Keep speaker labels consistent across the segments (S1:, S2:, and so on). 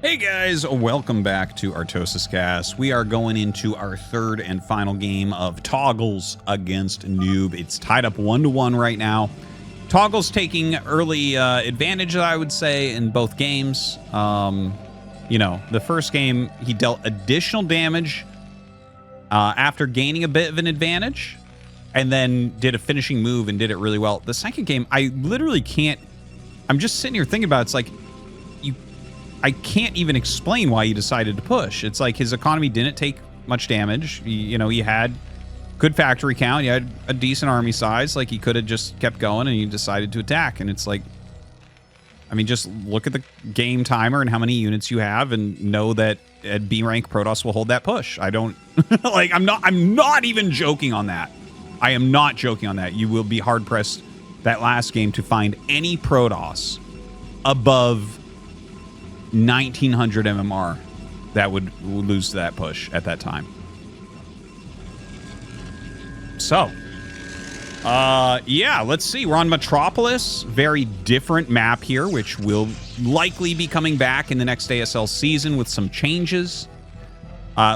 S1: Hey guys, welcome back to ArtosisCasts. We are going into our third and final game of Toggles against nOOB. It's tied up 1-1 right now. Toggles taking early advantage, I would say, in both games. You know, the first game, he dealt additional damage after gaining a bit of an advantage, and then did a finishing move and did it really well. The second game, I literally can't... I'm just sitting here thinking about it. It's like, I can't even explain why he decided to push. It's like his economy didn't take much damage. He had good factory count. He had a decent army size. Like, he could have just kept going, and he decided to attack. And it's like, I mean, just look at the game timer and how many units you have, and know that at B rank Protoss will hold that push. I don't like. I'm not even joking on that. I am not joking on that. You will be hard pressed that last game to find any Protoss above 1900 MMR that would lose to that push at that time. So, yeah, let's see. We're on Metropolis. Very different map here, which will likely be coming back in the next ASL season with some changes.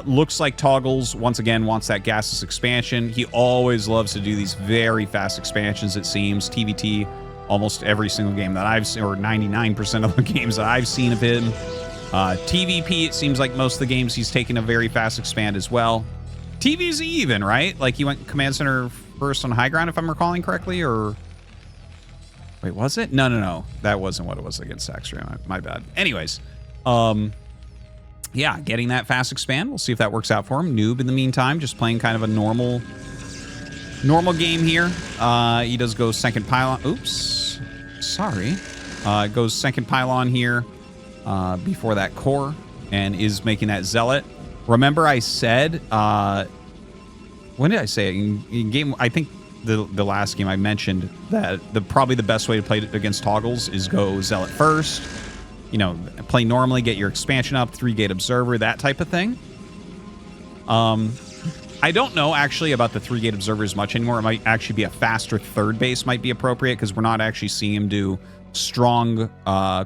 S1: Looks like Toggles, once again, wants that gaseous expansion. He always loves to do these very fast expansions, it seems. TVT, almost every single game that I've seen, or 99% of the games that I've seen of him. TVP, it seems like most of the games he's taken a very fast expand as well. TVZ even, right? Like, he went Command Center first on high ground, if I'm recalling correctly, or... Wait, was it? No. That wasn't what it was against Saxtria. My bad. Anyways, yeah, getting that fast expand. We'll see if that works out for him. nOOB, in the meantime, just playing kind of a normal game here. He does go second pylon. Oops. Sorry. Goes second pylon here before that core, and is making that zealot. Remember I said, when did I say it? In game, I think the last game I mentioned that probably the best way to play against Toggles is go zealot first. You know, play normally, get your expansion up, 3-gate observer, that type of thing. I don't know, actually, about the 3-gate observers much anymore. It might actually be a faster third base might be appropriate, because we're not actually seeing him do strong,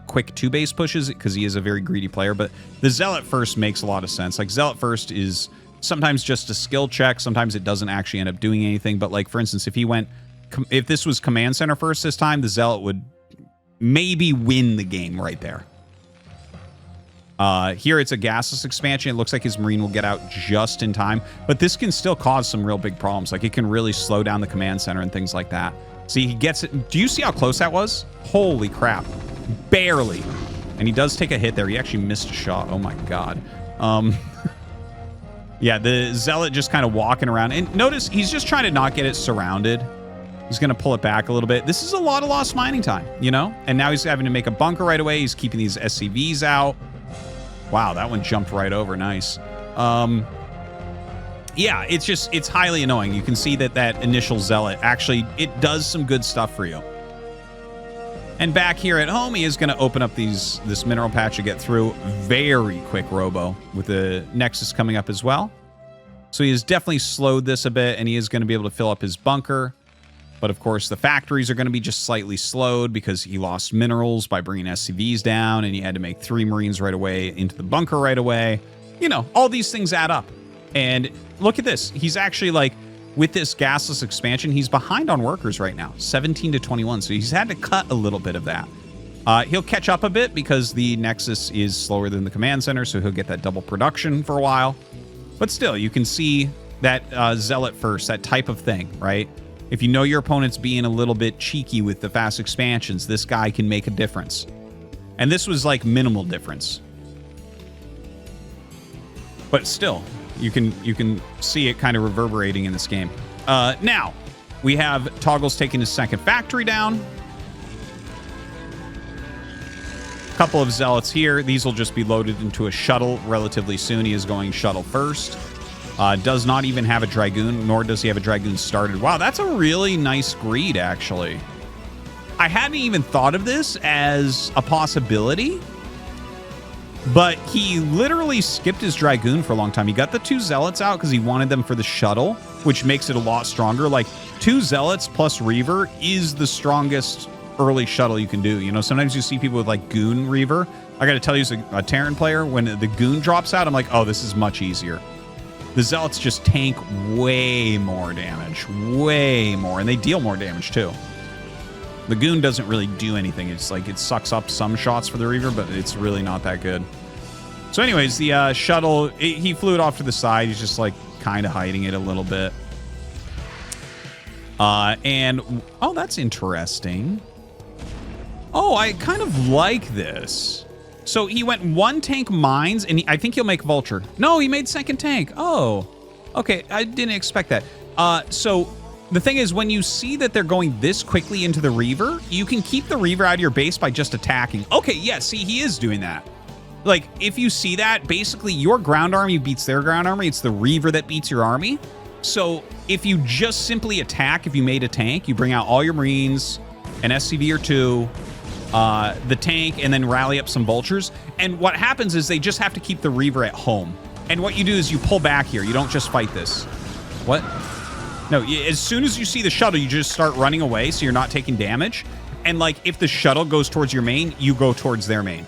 S1: quick 2-base pushes, because he is a very greedy player. But the Zealot first makes a lot of sense. Like, Zealot first is sometimes just a skill check. Sometimes it doesn't actually end up doing anything. But, like, for instance, if this was Command Center first this time, the Zealot would maybe win the game right there. Here it's a gaseous expansion. It looks like his Marine will get out just in time, but this can still cause some real big problems. Like, it can really slow down the command center and things like that. See, he gets it. Do you see how close that was? Holy crap. Barely. And he does take a hit there. He actually missed a shot. Oh my God. Yeah, the Zealot just kind of walking around. And notice he's just trying to not get it surrounded. He's going to pull it back a little bit. This is a lot of lost mining time, you know? And now he's having to make a bunker right away. He's keeping these SCVs out. Wow, that one jumped right over. Nice. Yeah, it's highly annoying. You can see that initial Zealot, actually, it does some good stuff for you. And back here at home, he is going to open up this mineral patch to get through. Very quick robo with the Nexus coming up as well. So he has definitely slowed this a bit, and he is going to be able to fill up his bunker. But, of course, the factories are going to be just slightly slowed because he lost minerals by bringing SCVs down, and he had to make 3 Marines right away into the bunker right away. You know, all these things add up. And look at this. He's actually, like, with this gasless expansion, he's behind on workers right now, 17 to 21. So he's had to cut a little bit of that. He'll catch up a bit because the Nexus is slower than the command center, so he'll get that double production for a while. But still, you can see that Zealot first, that type of thing, right? If you know your opponent's being a little bit cheeky with the fast expansions, this guy can make a difference. And this was like minimal difference. But still, you can see it kind of reverberating in this game. Now, we have Toggles taking his second factory down. A couple of Zealots here. These will just be loaded into a shuttle relatively soon. He is going shuttle first. Does not even have a Dragoon, nor does he have a Dragoon started. Wow, that's a really nice greed, actually. I hadn't even thought of this as a possibility, but he literally skipped his Dragoon for a long time. He got the 2 Zealots out because he wanted them for the shuttle, which makes it a lot stronger. Like, 2 Zealots plus Reaver is the strongest early shuttle you can do. You know, sometimes you see people with like Goon Reaver. I got to tell you, as a Terran player, when the Goon drops out, I'm like, oh, this is much easier. The Zealots just tank way more damage, way more, and they deal more damage too. The Goon doesn't really do anything. It's like it sucks up some shots for the Reaver, but it's really not that good. So anyways, the shuttle, he flew it off to the side. He's just like kind of hiding it a little bit. And, oh, that's interesting. Oh, I kind of like this. So he went 1 tank mines, and I think he'll make Vulture. No, he made 2nd tank. Oh, okay. I didn't expect that. So the thing is, when you see that they're going this quickly into the Reaver, you can keep the Reaver out of your base by just attacking. Okay, yeah, see, he is doing that. Like, if you see that, basically your ground army beats their ground army. It's the Reaver that beats your army. So if you just simply attack, if you made a tank, you bring out all your Marines, an SCV or 2, the tank, and then rally up some Vultures. And what happens is they just have to keep the Reaver at home. And what you do is you pull back here. You don't just fight this. What? No, as soon as you see the shuttle, you just start running away so you're not taking damage. And like, if the shuttle goes towards your main, you go towards their main.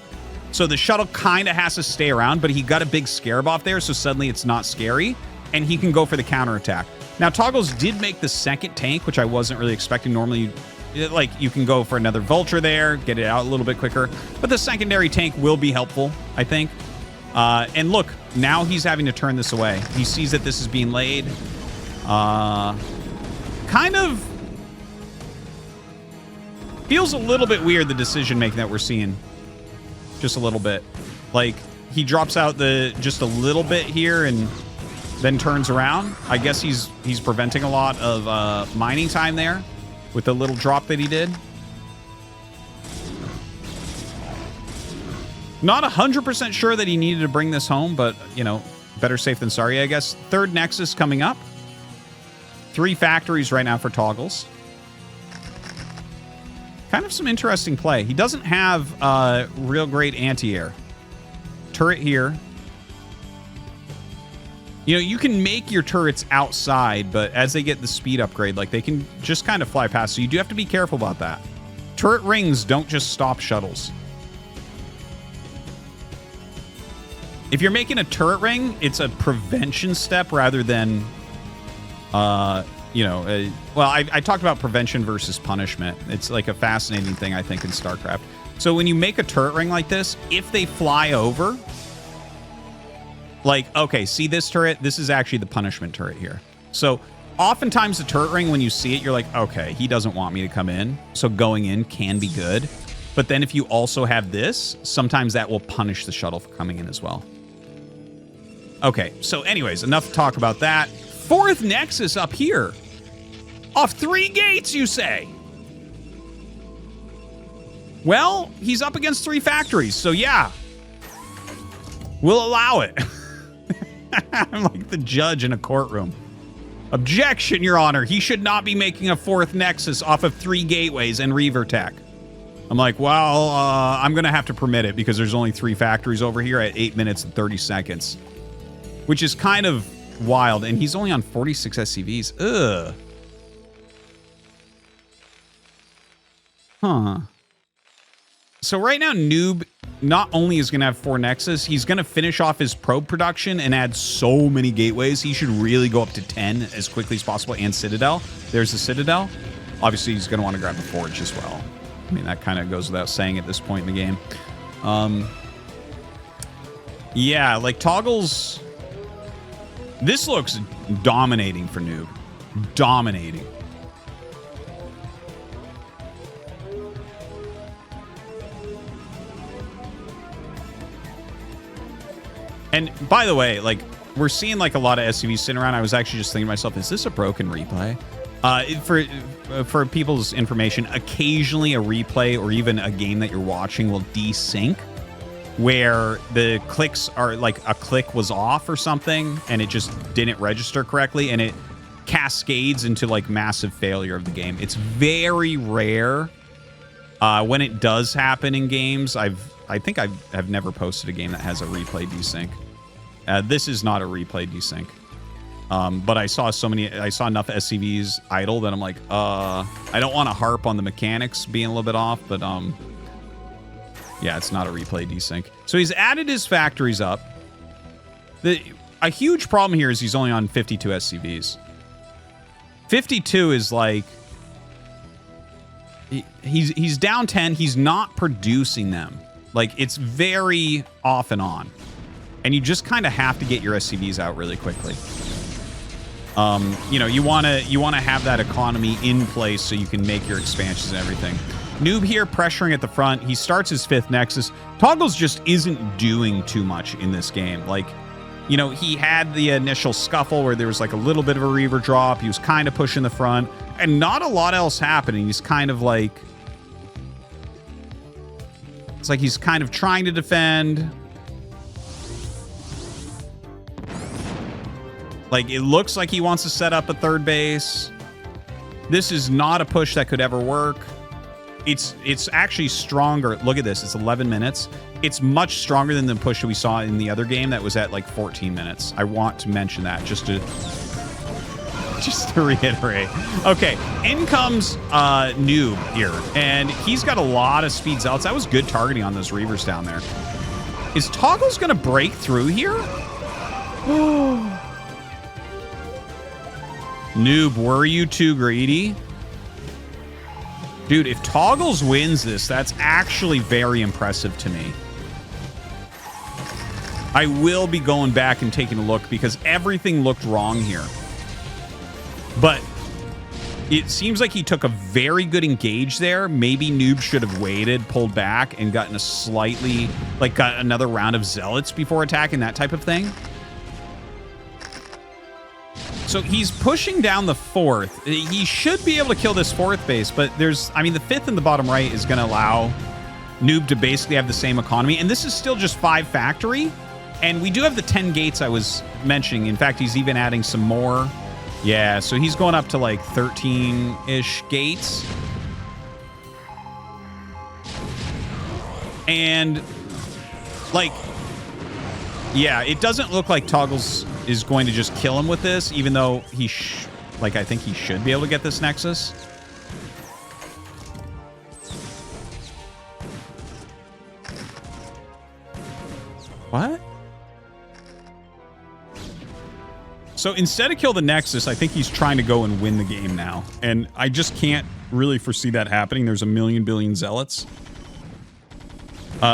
S1: So the shuttle kind of has to stay around, but he got a big scarab off there, so suddenly it's not scary, and he can go for the counterattack. Now, Toggles did make the 2nd tank, which I wasn't really expecting. Normally, like, you can go for another Vulture there, get it out a little bit quicker, but the secondary tank will be helpful, I think. And look, now he's having to turn this away. He sees that this is being laid. Kind of feels a little bit weird, the decision-making that we're seeing. Just a little bit. Like, he drops out just a little bit here and then turns around. I guess he's preventing a lot of mining time there with the little drop that he did. Not 100% sure that he needed to bring this home, but, you know, better safe than sorry, I guess. 3rd Nexus coming up. 3 factories right now for Toggles. Kind of some interesting play. He doesn't have real great anti-air. Turret here. You know, you can make your turrets outside, but as they get the speed upgrade, like, they can just kind of fly past. So you do have to be careful about that. Turret rings don't just stop shuttles. If you're making a turret ring, it's a prevention step rather than, you know, well, I talked about prevention versus punishment. It's like a fascinating thing, I think, in StarCraft. So when you make a turret ring like this, if they fly over, like, okay, see this turret? This is actually the punishment turret here. So oftentimes the turret ring, when you see it, you're like, okay, he doesn't want me to come in. So going in can be good. But then if you also have this, sometimes that will punish the shuttle for coming in as well. Okay, so anyways, enough talk about that. 4th Nexus up here. Off 3 gates, you say? Well, he's up against 3 factories, so yeah. We'll allow it. I'm like the judge in a courtroom. Objection, Your Honor. He should not be making a 4th Nexus off of 3 gateways and Reaver tech. I'm like, well, I'm going to have to permit it because there's only 3 factories over here at 8 minutes and 30 seconds. Which is kind of wild, and he's only on 46 SCVs. Ugh. Huh. So right now, nOOB not only is going to have 4 Nexus, he's going to finish off his probe production and add so many gateways. He should really go up to 10 as quickly as possible, and Citadel. There's the Citadel. Obviously, he's going to want to grab the Forge as well. I mean, that kind of goes without saying at this point in the game. Yeah, like Toggles... This looks dominating for nOOB. Dominating. And by the way, like, we're seeing like a lot of SCVs sitting around. I was actually just thinking to myself, is this a broken replay? For people's information, occasionally a replay or even a game that you're watching will desync, where the clicks are like a click was off or something and it just didn't register correctly, and it cascades into like massive failure of the game. It's very rare when it does happen in games. I think I've never posted a game that has a replay desync. This is not a replay desync. But I saw enough SCVs idle that I'm like, I don't want to harp on the mechanics being a little bit off, but yeah, it's not a replay desync. So he's added his factories up. A huge problem here is he's only on 52 SCVs. 52 is like, he's down 10. He's not producing them. Like, it's very off and on. And you just kind of have to get your SCVs out really quickly. You know, you want to have that economy in place so you can make your expansions and everything. Noob here pressuring at the front. He starts his 5th Nexus. Toggles just isn't doing too much in this game. Like, you know, he had the initial scuffle where there was like a little bit of a Reaver drop. He was kind of pushing the front and not a lot else happening. He's kind of like, it's like he's kind of trying to defend. Like, it looks like he wants to set up a 3rd base. This is not a push that could ever work. It's actually stronger. Look at this. It's 11 minutes. It's much stronger than the push that we saw in the other game that was at like 14 minutes. I want to mention that just to reiterate. Okay, in comes Noob here, and he's got a lot of speed zealots. That was good targeting on those Reavers down there. Is Toggles going to break through here? Noob, were you too greedy? Dude, if Toggles wins this, that's actually very impressive to me. I will be going back and taking a look because everything looked wrong here. But it seems like he took a very good engage there. Maybe Noob should have waited, pulled back, and gotten a slightly, like, got another round of zealots before attacking, that type of thing. So he's pushing down the 4th. He should be able to kill this 4th base, but there's, I mean, the 5th in the bottom right is going to allow Noob to basically have the same economy. And this is still just 5 factory. And we do have the 10 gates I was mentioning. In fact, he's even adding some more. Yeah, so he's going up to like 13-ish gates. And, like, yeah, it doesn't look like Toggles is going to just kill him with this, even though he like, I think he should be able to get this Nexus. What? So instead of kill the Nexus, I think he's trying to go and win the game now. And I just can't really foresee that happening. There's a million billion zealots.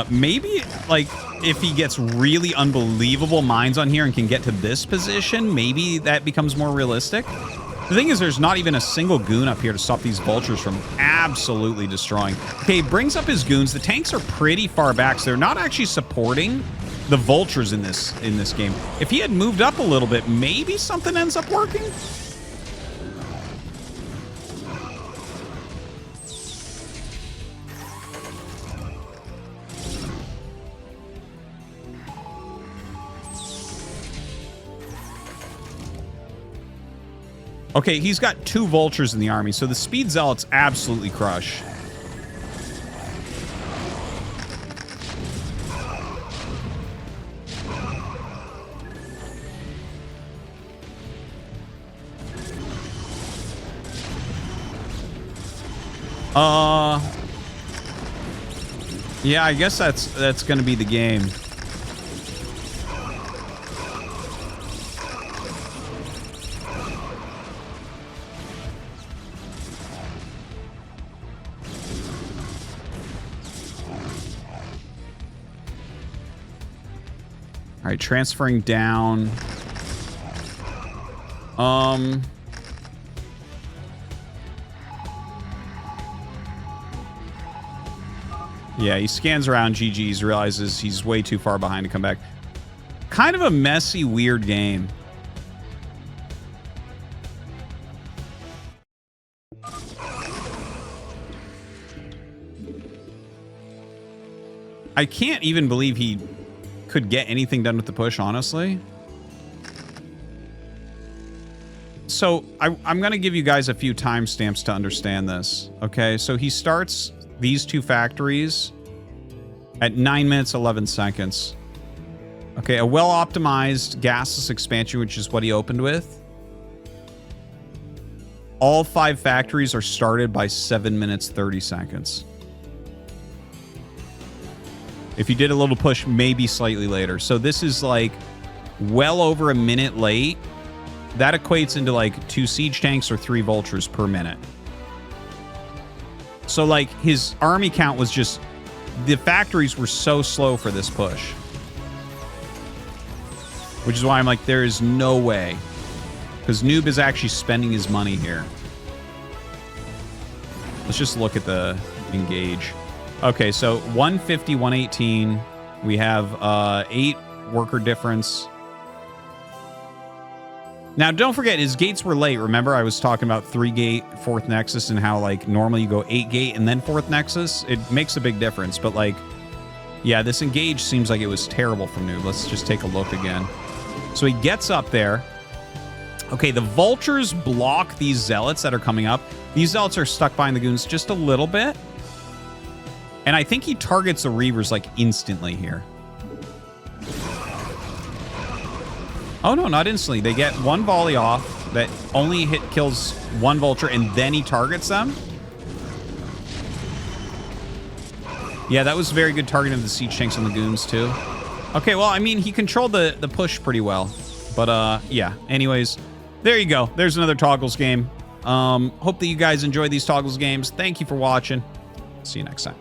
S1: Maybe, like, if he gets really unbelievable mines on here and can get to this position, maybe that becomes more realistic. The thing is, there's not even a single goon up here to stop these vultures from absolutely destroying. Okay, he brings up his goons. The tanks are pretty far back, so they're not actually supporting the vultures in this game. If he had moved up a little bit, maybe something ends up working. Okay, he's got 2 vultures in the army, so the speed zealots absolutely crush. Yeah, I guess that's going to be the game. All right, transferring down. Yeah, he scans around GG's, realizes he's way too far behind to come back. Kind of a messy, weird game. I can't even believe he could get anything done with the push, honestly. So I'm going to give you guys a few timestamps to understand this. Okay, so he starts these 2 factories at 9 minutes, 11 seconds. Okay, a well-optimized gasless expansion, which is what he opened with. all 5 factories are started by 7 minutes 30 seconds. If you did a little push, maybe slightly later. So this is like well over a minute late. That equates into like 2 siege tanks or 3 vultures per minute. So like his army count was just, the factories were so slow for this push. Which is why I'm like, there is no way. Because nOOB is actually spending his money here. Let's just look at the engage. Okay, so 150, 118. We have 8 worker difference. Now, don't forget, his gates were late. Remember, I was talking about 3-gate, 4th Nexus, and how, like, normally you go 8-gate and then 4th Nexus. It makes a big difference, but, like, yeah, this engage seems like it was terrible from nOOB. Let's just take a look again. So he gets up there. Okay, the vultures block these zealots that are coming up. These zealots are stuck behind the goons just a little bit. And I think he targets the Reavers, like, instantly here. Oh, no, not instantly. They get 1 volley off that only kills 1 vulture, and then he targets them. Yeah, that was very good targeting of the siege tanks and the goons, too. Okay, well, I mean, he controlled the push pretty well. But, yeah. Anyways, there you go. There's another Toggles game. Hope that you guys enjoy these Toggles games. Thank you for watching. See you next time.